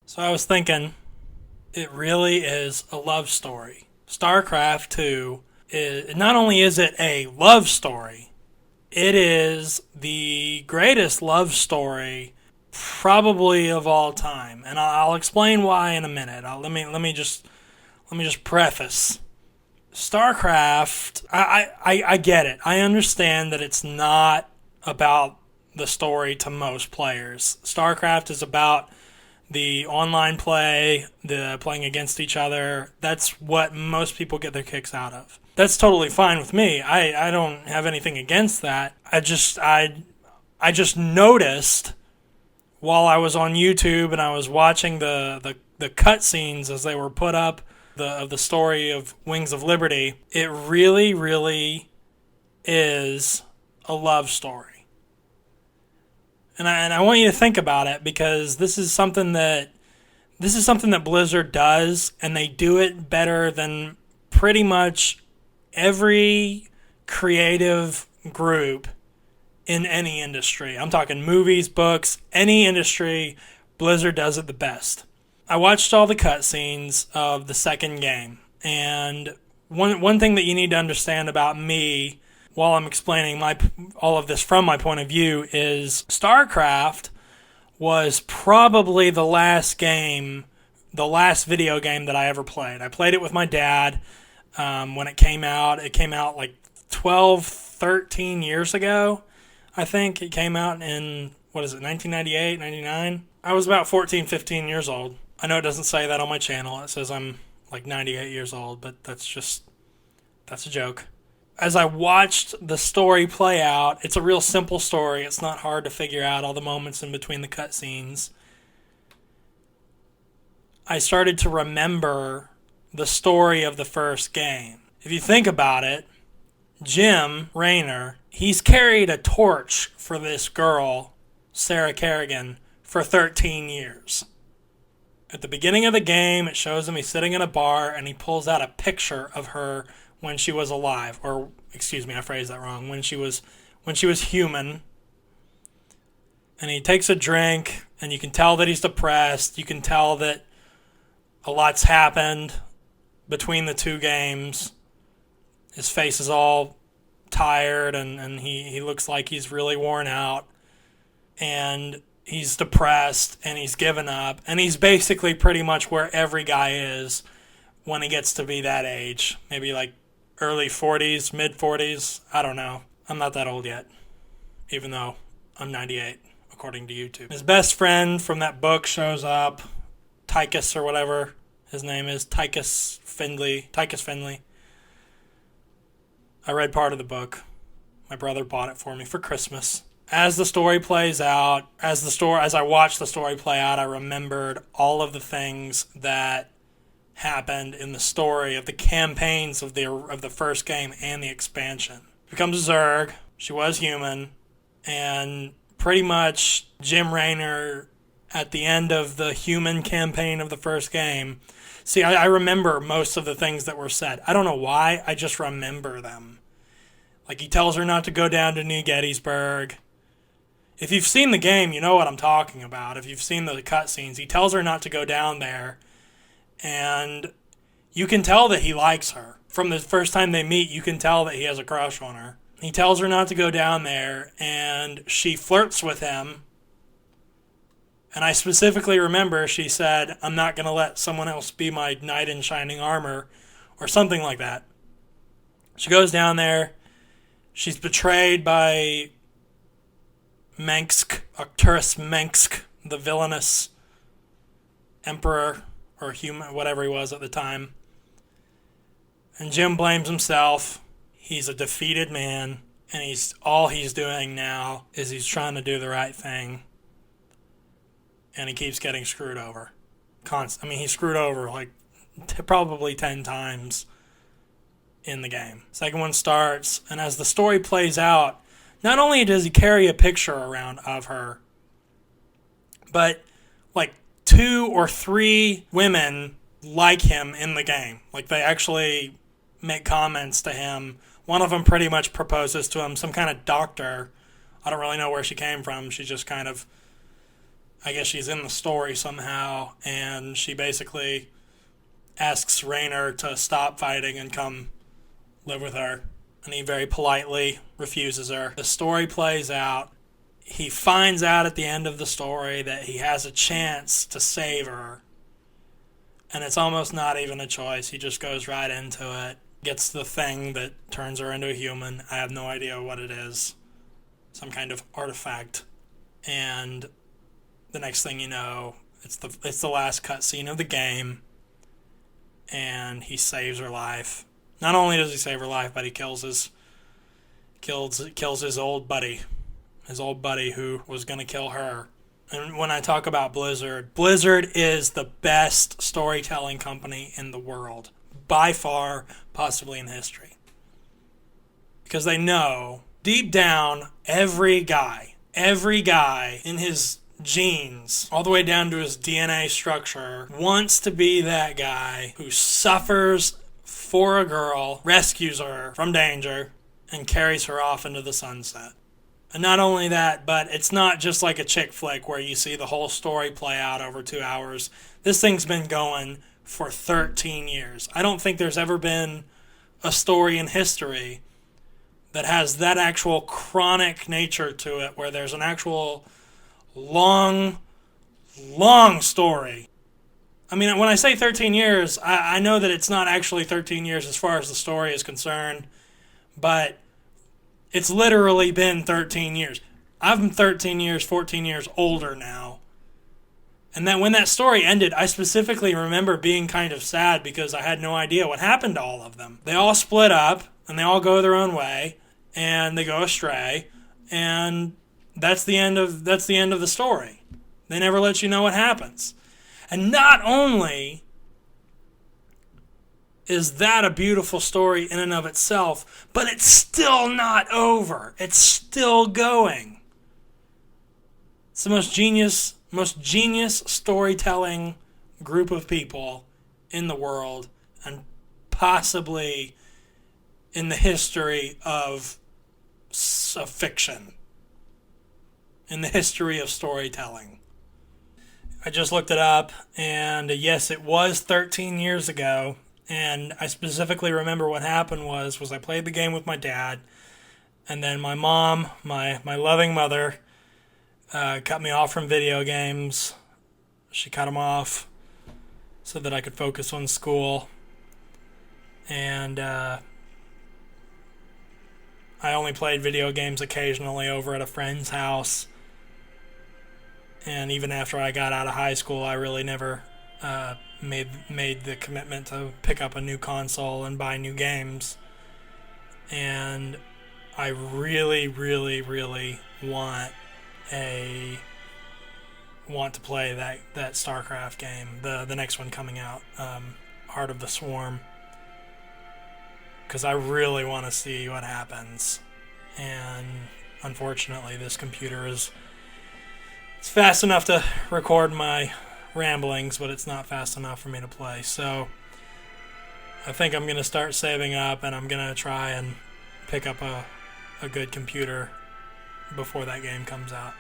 So I was thinking, it really is a love story. Starcraft 2 is not only is it a love story, it is the greatest love story probably of all time, and I'll explain why in a minute. Let me just preface. StarCraft, I get it. I understand that it's not about the story to most players. StarCraft is about the online play, the playing against each other. That's what most people get their kicks out of. That's totally fine with me. I don't have anything against that. I just noticed while I was on YouTube and I was watching the cutscenes as they were put up of the story of Wings of Liberty, it really, really is a love story. And I want you to think about it because this is something that Blizzard does, and they do it better than pretty much every creative group in any industry. I'm talking movies, books, any industry. Blizzard does it the best. I watched all the cutscenes of the second game, and one thing that you need to understand about me while I'm explaining all of this from my point of view is StarCraft was probably the last video game that I ever played. I played it with my dad when it came out. It came out like 12, 13 years ago. I think it came out in, 1998, 99? I was about 14, 15 years old. I know it doesn't say that on my channel. It says I'm like 98 years old, but that's a joke. As I watched the story play out, it's a real simple story. It's not hard to figure out all the moments in between the cutscenes. I started to remember the story of the first game. If you think about it, Jim Raynor, he's carried a torch for this girl, Sarah Kerrigan, for 13 years. At the beginning of the game, it shows him he's sitting in a bar and he pulls out a picture of her when she was alive, or excuse me, I phrased that wrong. When she was human, and he takes a drink, and you can tell that he's depressed. You can tell that a lot's happened between the two games. His face is all tired, and he looks like he's really worn out, and he's depressed, and he's given up, and he's basically pretty much where every guy is when he gets to be that age, maybe like early 40s, mid 40s. I don't know. I'm not that old yet, even though I'm 98, according to YouTube. His best friend from that book shows up, Tychus or whatever his name is, Tychus Findley. I read part of the book. My brother bought it for me for Christmas. As the story plays out, as I watched the story play out, I remembered all of the things that happened in the story of the campaigns of the first game and the expansion. Becomes a Zerg. She was human, and pretty much Jim Raynor at the end of the human campaign of the first game. See, I remember most of the things that were said. I don't know why. I just remember them. Like, he tells her not to go down to New Gettysburg. If you've seen the game, you know what I'm talking about. If you've seen the cutscenes, he tells her not to go down there. And you can tell that he likes her. From the first time they meet, you can tell that he has a crush on her. He tells her not to go down there, and she flirts with him. And I specifically remember she said, "I'm not going to let someone else be my knight in shining armor," or something like that. She goes down there. She's betrayed by Arcturus Mengsk, the villainous emperor, or human, whatever he was at the time. And Jim blames himself. He's a defeated man, and all he's doing now is he's trying to do the right thing. And he keeps getting screwed over. He's screwed over like probably 10 times in the game. Second one starts, and as the story plays out, not only does he carry a picture around of her, but like 2 or 3 women like him in the game. Like, they actually make comments to him. One of them pretty much proposes to him, some kind of doctor. I don't really know where she came from. She just kind of I guess she's in the story somehow, and she basically asks Raynor to stop fighting and come live with her. And he very politely refuses her. The story plays out. He finds out at the end of the story that he has a chance to save her. And it's almost not even a choice. He just goes right into it. Gets the thing that turns her into a human. I have no idea what it is. Some kind of artifact. And the next thing you know, it's the last cutscene of the game. And he saves her life. Not only does he save her life, but he kills his old buddy. His old buddy who was going to kill her. And when I talk about Blizzard, Blizzard is the best storytelling company in the world. By far, possibly in history. Because they know, deep down, every guy in his genes, all the way down to his DNA structure, wants to be that guy who suffers for a girl, rescues her from danger, and carries her off into the sunset. And not only that, but it's not just like a chick flick where you see the whole story play out over 2 hours. This thing's been going for 13 years. I don't think there's ever been a story in history that has that actual chronic nature to it, where there's an actual long story. I mean, when I say 13 years, I know that it's not actually 13 years as far as the story is concerned, but it's literally been 13 years. I'm 13 years, 14 years older now. And then when that story ended, I specifically remember being kind of sad because I had no idea what happened to all of them. They all split up, and they all go their own way, and they go astray, and that's the end of the story. They never let you know what happens. And not only is that a beautiful story in and of itself, but it's still not over. It's still going. It's the most genius storytelling group of people in the world, and possibly in the history of fiction, in the history of storytelling. I just looked it up, and yes, it was 13 years ago, and I specifically remember what happened was I played the game with my dad, and then my mom, my loving mother, cut me off from video games. She cut them off so that I could focus on school. And I only played video games occasionally over at a friend's house. And even after I got out of high school, I really never made the commitment to pick up a new console and buy new games. And I really, really, really want to play that Starcraft game, the next one coming out, Heart of the Swarm, because I really want to see what happens. And unfortunately, this computer it's fast enough to record my ramblings, but it's not fast enough for me to play. So I think I'm going to start saving up, and I'm going to try and pick up a good computer before that game comes out.